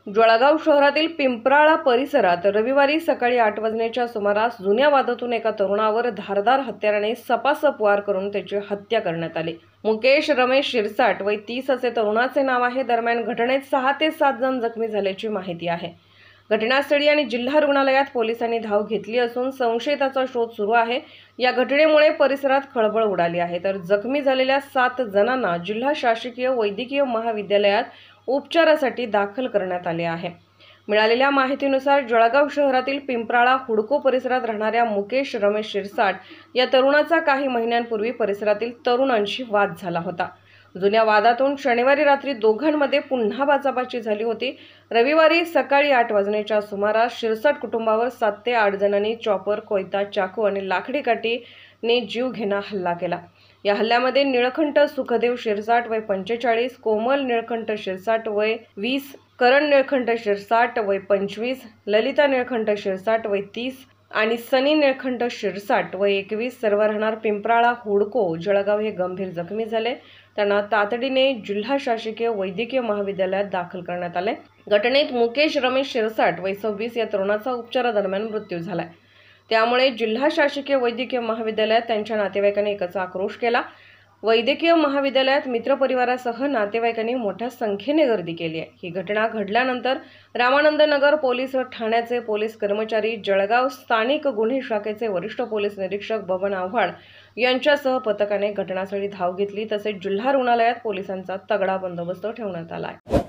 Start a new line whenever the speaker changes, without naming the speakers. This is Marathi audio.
जळगाव शहरातील पिंपराळा परिसरात रविवारी सकाळी 8 वाजण्याच्या सुमारास जुन्या वादातून एका तरुणावर धारदार हत्याराने सपासप वार करून त्याची हत्या करण्यात आली। मुकेश रमेश शिरसाट वय 30 असे तरुणाचे नाव आहे। दरम्यान घटनेत 6 ते 7 जण जखमी झाल्याची माहिती आहे। घटनास्थळी आणि जिल्हा रुग्णालयात पोलिसांनी धाव घेतली असून संशयिताचा शोध सुरू आहे। या घटनेमुळे परिसरात खळबळ उडाली आहे, तर जखमी झालेल्या 7 जणांना जिल्हा शासकीय वैद्यकीय महाविद्यालयात उपचारासाठी दाखल करण्यात आले आहे। मिळालेल्या माहितीनुसार जळगाव शहरातील पिंपराळा हुडको परिसरात राहणाऱ्या मुकेश रमेश शिरसाट या तरुणाचा काही महिन्यांपूर्वी परिसरातील तरुणांशी वाद झाला होता। जुन्या वादातून शनिवारी रात्री दोघांमध्ये पुन्हा बाचाबाची झाली होती। रविवारी सकाळी 8 वाजण्याच्या सुमारास शिरसाट कुटुंबावर 7 ते 8 जणांनी चॉपर, कोयता, चाकू आणि लाकडी काठीने जीवघेणा हल्ला केला। या हल्ल्यामध्ये निळकंठ सुखदेव शिरसाट वय 45, कोमल निळकंठ शिरसाट वय 20, करण निळकंठ शिरसाट वय 25, ललिता निळकंठ शिरसाट वय 30 आणि सनी निळकंठ शिरसाट वय 21 सर्व राहणार पिंपराळा हुडको जळगाव हे गंभीर जखमी झाले। त्यांना तातडीने जिल्हा शासकीय वैद्यकीय महाविद्यालयात दाखल करण्यात आले। घटनेत मुकेश रमेश शिरसाट वय 26 या तरुणाचा उपचारादरम्यान मृत्यू झालाय। त्यामुळे जिल्हा शासकीय वैद्यकीय महाविद्यालयात त्यांच्या नातेवाईकांनी एकच आक्रोश केला। वैद्यकीय महाविद्यालयात मित्रपरिवारासह नातेवाईकांनी मोठ्या संख्येने गर्दी केली आहे। ही घटना घडल्यानंतर रामानंद नगर पोलीस ठाण्याचे पोलीस कर्मचारी, जळगाव स्थानिक गुन्हे शाखेचे वरिष्ठ पोलीस निरीक्षक बबन आव्हाड यांच्यासह पथकाने घटनास्थळी धाव घेतली। तसेच जिल्हा रुग्णालयात पोलिसांचा तगडा बंदोबस्त ठेवण्यात आला आहे।